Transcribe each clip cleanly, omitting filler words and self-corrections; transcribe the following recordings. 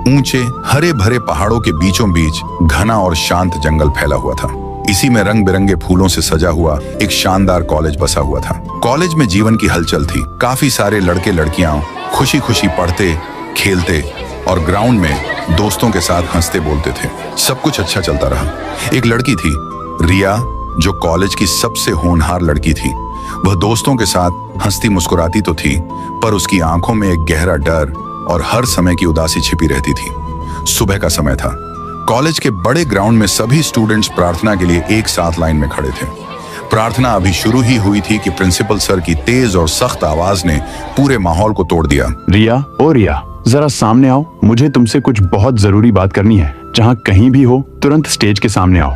ऊंचे हरे भरे पहाड़ों के बीचों बीच घना और शांत जंगल फैला हुआ था। इसी में रंग बिरंगे फूलों से सजा हुआ एक शानदार कॉलेज बसा हुआ था। कॉलेज में जीवन की हलचल थी। काफी सारे लड़के लड़कियां खुशी खुशी पढ़ते, खेलते और ग्राउंड में दोस्तों के साथ हंसते बोलते थे। सब कुछ अच्छा चलता रहा। एक लड़की थी, रिया, जो कॉलेज की सबसे होनहार लड़की थी। वह दोस्तों के साथ हंसती मुस्कुराती तो थी, पर उसकी आंखों में एक गहरा डर और हर समय की उदासी छिपी रहती थी। सुबह का समय था। कॉलेज के बड़े ग्राउंड में सभी स्टूडेंट्स प्रार्थना के लिए एक साथ लाइन में खड़े थे। प्रार्थना अभी शुरू ही हुई थी कि प्रिंसिपल सर की तेज और सख्त आवाज ने पूरे माहौल को तोड़ दिया। रिया, ओ रिया, जरा सामने आओ। मुझे तुमसे कुछ बहुत जरूरी बात करनी है। जहाँ कहीं भी हो, तुरंत स्टेज के सामने आओ।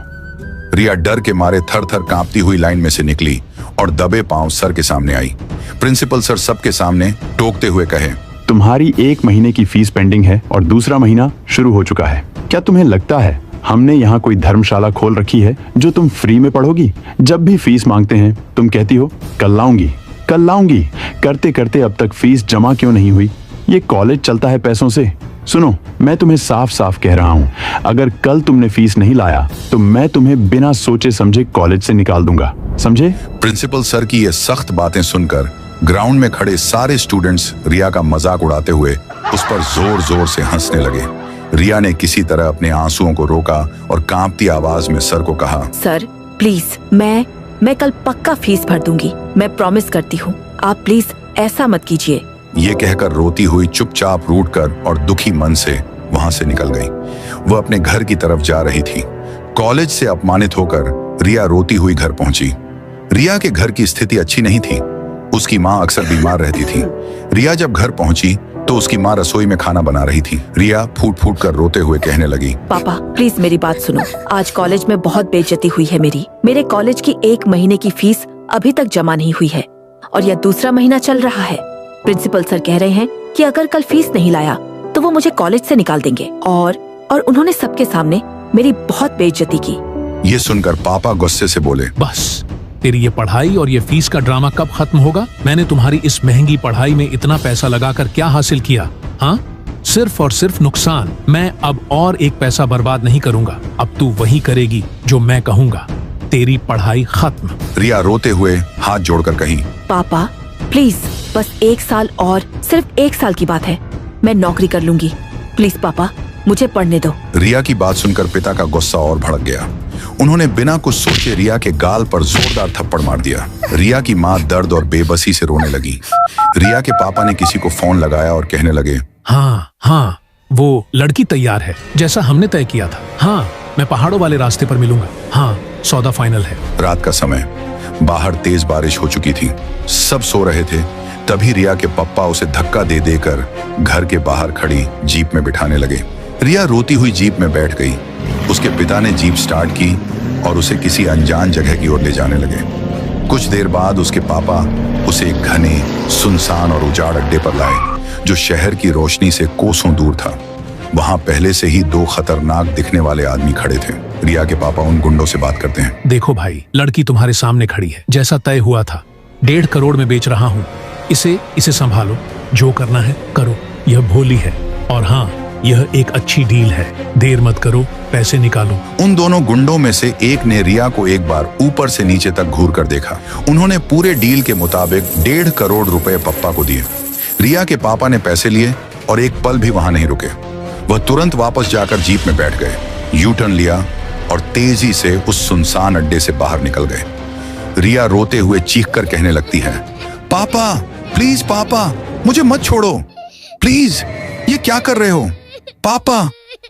रिया डर के मारे थर थर कांपती हुई लाइन में से निकली और दबे पांव सर के सामने आई। प्रिंसिपल सर सबके सामने टोकते हुए कहे, तुम्हारी 1 महीने की फीस पेंडिंग है और दूसरा महीना शुरू हो चुका है। क्या तुम्हें लगता है हमने यहाँ कोई धर्मशाला खोल रखी है जो तुम फ्री में पढ़ोगी? जब भी फीस मांगते हैं तुम कहती हो कल लाऊंगी, कल लाऊंगी। करते करते अब तक फीस जमा क्यों नहीं हुई? ये कॉलेज चलता है पैसों से। सुनो, मैं तुम्हें साफ साफ कह रहा हूँ, अगर कल तुमने फीस नहीं लाया तो मैं तुम्हें बिना सोचे समझे कॉलेज से निकाल दूंगा, समझे? प्रिंसिपल सर की ये सख्त बातें सुनकर ग्राउंड में खड़े सारे स्टूडेंट्स रिया का मजाक उड़ाते हुए उस पर जोर जोर से हंसने लगे। रिया ने किसी तरह अपने आंसुओं को रोका और कांपती आवाज में सर को कहा, सर प्लीज, मैं कल पक्का फीस भर दूंगी। मैं प्रॉमिस करती हूँ, आप प्लीज ऐसा मत कीजिए। ये कहकर रोती हुई चुपचाप रूठकर और दुखी मन से वहां से निकल गई। वह अपने घर की तरफ जा रही थी। कॉलेज से अपमानित होकर रिया रोती हुई घर पहुंची। रिया के घर की स्थिति अच्छी नहीं थी। उसकी माँ अक्सर बीमार रहती थी। रिया जब घर पहुंची तो उसकी माँ रसोई में खाना बना रही थी। रिया फूट फूट कर रोते हुए कहने लगी, पापा प्लीज मेरी बात सुनो। आज कॉलेज में बहुत बेइज्जती हुई है मेरी। मेरे कॉलेज की 1 महीने की फीस अभी तक जमा नहीं हुई है और यह दूसरा महीना चल रहा है। प्रिंसिपल सर कह रहे हैं कि अगर कल फीस नहीं लाया तो वो मुझे कॉलेज से निकाल देंगे और उन्होंने सबके सामने मेरी बहुत बेइज्जती की। ये सुनकर पापा गुस्से से बोले, बस तेरी ये पढ़ाई और ये फीस का ड्रामा कब खत्म होगा? मैंने तुम्हारी इस महंगी पढ़ाई में इतना पैसा लगाकर क्या हासिल किया? हाँ, सिर्फ और सिर्फ नुकसान। मैं अब और एक पैसा बर्बाद नहीं करूंगा। अब तू वही करेगी जो मैं कहूँगा। तेरी पढ़ाई खत्म। रिया रोते हुए हाथ जोड़कर कही, पापा प्लीज, बस 1 साल और, सिर्फ 1 साल की बात है। मैं नौकरी कर लूंगी। प्लीज पापा, मुझे पढ़ने दो। रिया की बात सुनकर पिता का गुस्सा और भड़क गया। उन्होंने बिना कुछ सोचे रिया के गाल पर जोरदार थप्पड़ मार दिया। रिया की माँ दर्द और बेबसी से रोने लगी। रिया के पापा ने किसी को फोन लगाया और कहने लगे, हाँ, वो लड़की तैयार है जैसा हमने तय किया था। हाँ, मैं पहाड़ों वाले रास्ते पर मिलूंगा। हाँ, सौदा फाइनल है। रात का समय, बाहर तेज बारिश हो चुकी थी। सब सो रहे थे। तभी रिया के पप्पा उसे धक्का दे देकर घर के बाहर खड़ी जीप में बिठाने लगे। रिया रोती हुई जीप में बैठ गई। उसके पिता ने जीप स्टार्ट की और उसे किसी अनजान जगह की ओर ले जाने लगे। कुछ देर बाद उसके पापा उसे एक घने, सुनसान और उजाड़ अड्डे पर लाए जो शहर की रोशनी से कोसों दूर था। वहां पहले से ही 2 खतरनाक दिखने वाले आदमी खड़े थे। रिया के पापा उन गुंडों से बात करते हैं, देखो भाई, लड़की तुम्हारे सामने खड़ी है। जैसा तय हुआ था 1.5 करोड़ में बेच रहा हूँ। इसे संभालो, जो करना है करो। यह भोली है और हाँ, यह एक अच्छी डील है। देर मत करो, पैसे निकालो। उन दोनों गुंडों में से एक ने रिया को एक बार ऊपर से नीचे तक घूर कर देखा। उन्होंने पूरे डील के मुताबिक 1.5 करोड़ रुपए पप्पा को दिए। रिया के पापा ने पैसे लिए और एक पल भी वहां नहीं रुके। वह तुरंत वापस जाकर जीप में बैठ गए, यू टर्न लिया और तेजी से उस सुनसान अड्डे से बाहर निकल गए। रिया रोते हुए चीखकर कहने लगती है, पापा प्लीज, पापा मुझे मत छोड़ो, प्लीज, ये क्या कर रहे हो? पापा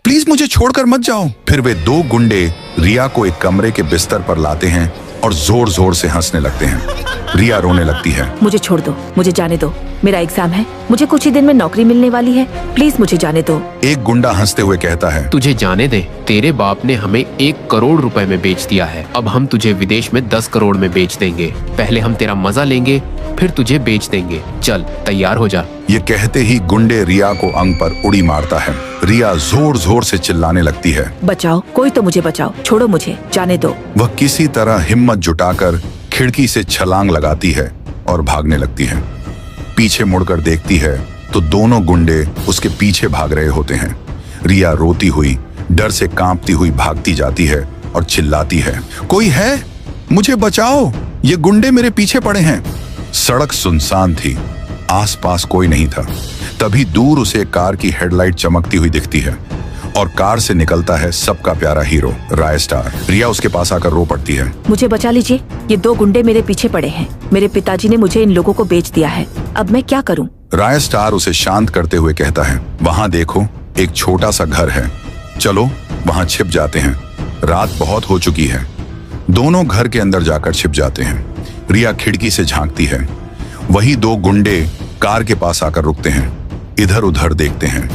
प्लीज मुझे छोड़कर मत जाओ। फिर वे 2 गुंडे रिया को एक कमरे के बिस्तर पर लाते हैं और जोर जोर से हंसने लगते हैं। रिया रोने लगती है, मुझे छोड़ दो, मुझे जाने दो। मेरा एग्जाम है, मुझे कुछ ही दिन में नौकरी मिलने वाली है। प्लीज मुझे जाने दो। एक गुंडा हंसते हुए कहता है, तुझे जाने दे। तेरे बाप ने हमें 1 करोड़ रुपए में बेच दिया है। अब हम तुझे विदेश में 10 करोड़ में बेच देंगे। पहले हम तेरा मजा लेंगे, फिर तुझे बेच देंगे। चल तैयार हो जा। ये कहते ही गुंडे रिया को अंग पर उड़ी मारता है। रिया जोर जोर से चिल्लाने लगती है, बचाओ, कोई तो मुझे बचाओ, छोड़ो मुझे, जाने दो। वह किसी तरह हिम्मत जुटाकर खिड़की से छलांग लगाती है और भागने लगती है। पीछे मुड़कर देखती है तो दोनों गुंडे उसके पीछे भाग रहे होते हैं। रिया रोती हुई, डर से कांपती हुई भागती जाती है और चिल्लाती है, कोई है? मुझे बचाओ, ये गुंडे मेरे पीछे पड़े हैं। सड़क सुनसान थी, आसपास कोई नहीं था। तभी दूर उसे एक कार की हेडलाइट चमकती हुई दिखती है और कार से निकलता है सबका प्यारा हीरो राय स्टार। रिया उसके पास आकर रो पड़ती है। मुझे बचा लीजिए, ये 2 गुंडे मेरे पीछे पड़े हैं। मेरे पिताजी ने मुझे इन लोगों को बेच दिया है, अब मैं क्या करूं? राय स्टार उसे शांत करते हुए कहता है, वहां देखो, एक छोटा सा घर है, चलो वहां छिप जाते हैं, रात बहुत हो चुकी है। दोनों घर के अंदर जाकर छिप जाते हैं। रिया खिड़की से झांकती है। वही 2 गुंडे कार के पास आकर रुकते हैं, इधर उधर देखते हैं।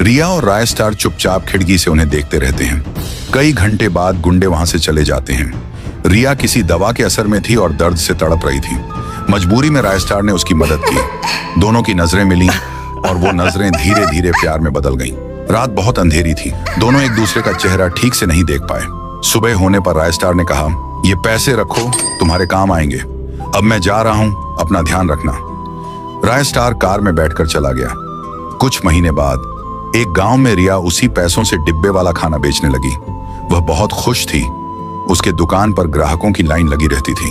रिया और राय स्टार चुपचाप खिड़की से उन्हें देखते रहते हैं। कई घंटे बाद गुंडे वहां से चले जाते हैं। रिया किसी दवा के असर में थी और दर्द से तड़प रही थी। मजबूरी में राय स्टार ने उसकी मदद की। दोनों की नजरें मिली और वो नजरें धीरे धीरे प्यार में बदल गईं। रात बहुत अंधेरी थी, दोनों एक दूसरे का चेहरा ठीक से नहीं देख पाए। सुबह होने पर राय स्टार ने कहा, ये पैसे रखो, तुम्हारे काम आएंगे। अब मैं जा रहा हूं, अपना ध्यान रखना। राय स्टार कार में बैठकर चला गया। कुछ महीने बाद एक गांव में रिया उसी पैसों से डिब्बे वाला खाना बेचने लगी। वह बहुत खुश थी। उसके दुकान पर ग्राहकों की लाइन लगी रहती थी।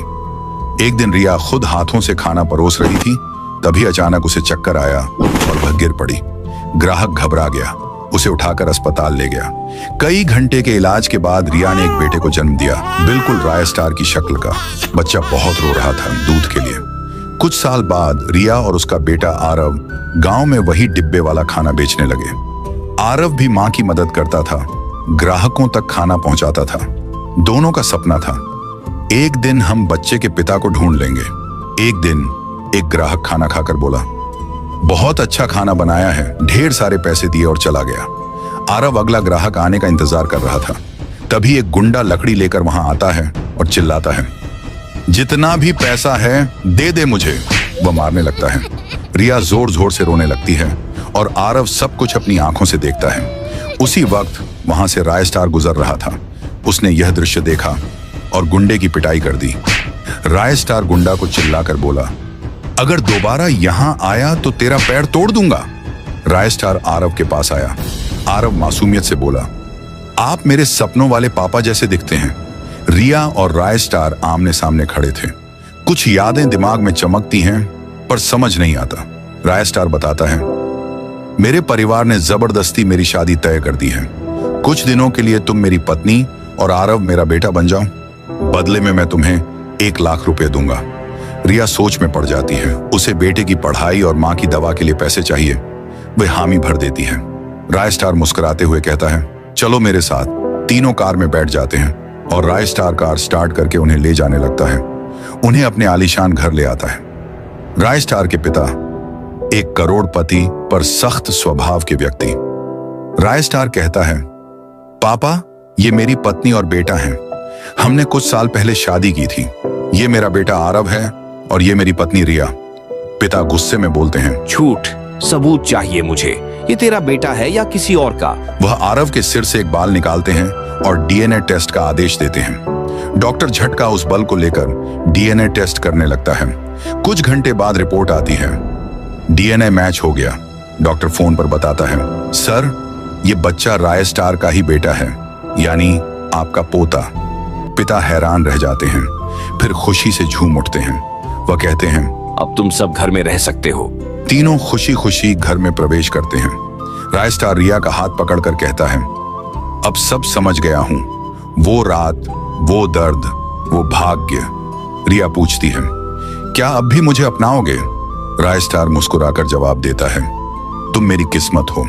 एक दिन रिया खुद हाथों से खाना परोस रही थी, तभी अचानक उसे चक्कर आया और वह गिर पड़ी। ग्राहक घबरा गया, उसे उठाकर अस्पताल ले गया। कई घंटे के इलाज के बाद रिया ने एक बेटे को जन्म दिया, बिल्कुल राय स्टार की शक्ल का। बच्चा बहुत रो रहा था दूध के लिए। कुछ साल बाद रिया और उसका बेटा आरव गांव में वही डिब्बे वाला खाना बेचने लगे। आरव भी मां की मदद करता था, ग्राहकों तक खाना पहुंचाता था। दोनों का सपना था, एक दिन हम बच्चे के पिता को ढूंढ लेंगे। एक दिन एक ग्राहक खाना खाकर बोला, बहुत अच्छा खाना बनाया है। ढेर सारे पैसे दिए और चला गया। आरव अगला ग्राहक आने का इंतजार कर रहा था। तभी एक गुंडा लकड़ी लेकर वहां आता है और चिल्लाता है, जितना भी पैसा है दे दे मुझे। वह मारने लगता है। रिया जोर जोर से रोने लगती है और आरव सब कुछ अपनी आंखों से देखता है। उसी वक्त वहां से राय स्टार गुजर रहा था। उसने यह दृश्य देखा और गुंडे की पिटाई कर दी। राय स्टार गुंडा को चिल्लाकर बोला, अगर दोबारा यहां आया तो तेरा पैर तोड़ दूंगा। राय स्टार आरव के पास आया। आरव मासूमियत से बोला, आप मेरे सपनों वाले पापा जैसे दिखते हैं। रिया और राय स्टार आमने सामने खड़े थे। कुछ यादें दिमाग में चमकती हैं पर समझ नहीं आता। राय स्टार बताता है, मेरे परिवार ने जबरदस्ती मेरी शादी तय कर दी है। कुछ दिनों के लिए तुम मेरी पत्नी और आरव मेरा बेटा बन जाओ, बदले में मैं तुम्हें 1 लाख रुपए दूंगा। रिया सोच में पड़ जाती है। उसे बेटे की पढ़ाई और मां की दवा के लिए पैसे चाहिए। वह हामी भर देती है। राय स्टार मुस्कुराते हुए कहता है, चलो मेरे साथ। तीनों कार में बैठ जाते हैं और राय स्टार कार स्टार्ट करके उन्हें ले जाने लगता है। उन्हें अपने आलीशान घर ले आता है। राय स्टार के पिता एक करोड़पति पर सख्त स्वभाव के व्यक्ति। राय स्टार कहता है, पापा ये मेरी पत्नी और बेटा हैं। हमने कुछ साल पहले शादी की थी। ये मेरा बेटा आरव है और ये मेरी पत्नी रिया। पिता गुस्से में बोलते हैं, झूठ, सबूत चाहिए मुझे। ये तेरा बेटा है या किसी और का? वह आरव के सिर से एक बाल निकालते हैं और डीएनए टेस्ट का आदेश देते हैं। डॉक्टर झटका उस बल को लेकर डीएनए टेस्ट करने लगता है। कुछ घंटे बाद रिपोर्ट आती है, डीएनए मैच हो गया। डॉक्टर फोन पर बताता है, सर ये बच्चा राय स्टार का ही बेटा है, यानी आपका पोता। पिता हैरान रह जाते हैं, फिर खुशी से झूम उठते हैं। वह कहते हैं, अब तुम सब घर में रह सकते हो। तीनों खुशी खुशी घर में प्रवेश करते हैं। राय स्टार रिया का हाथ पकड़कर कहता है, अब सब समझ गया हूं। वो रात, वो दर्द, वो भाग्य। रिया पूछती है, क्या अब भी मुझे अपनाओगे? राय स्टार मुस्कुराकर जवाब देता है, तुम मेरी किस्मत हो।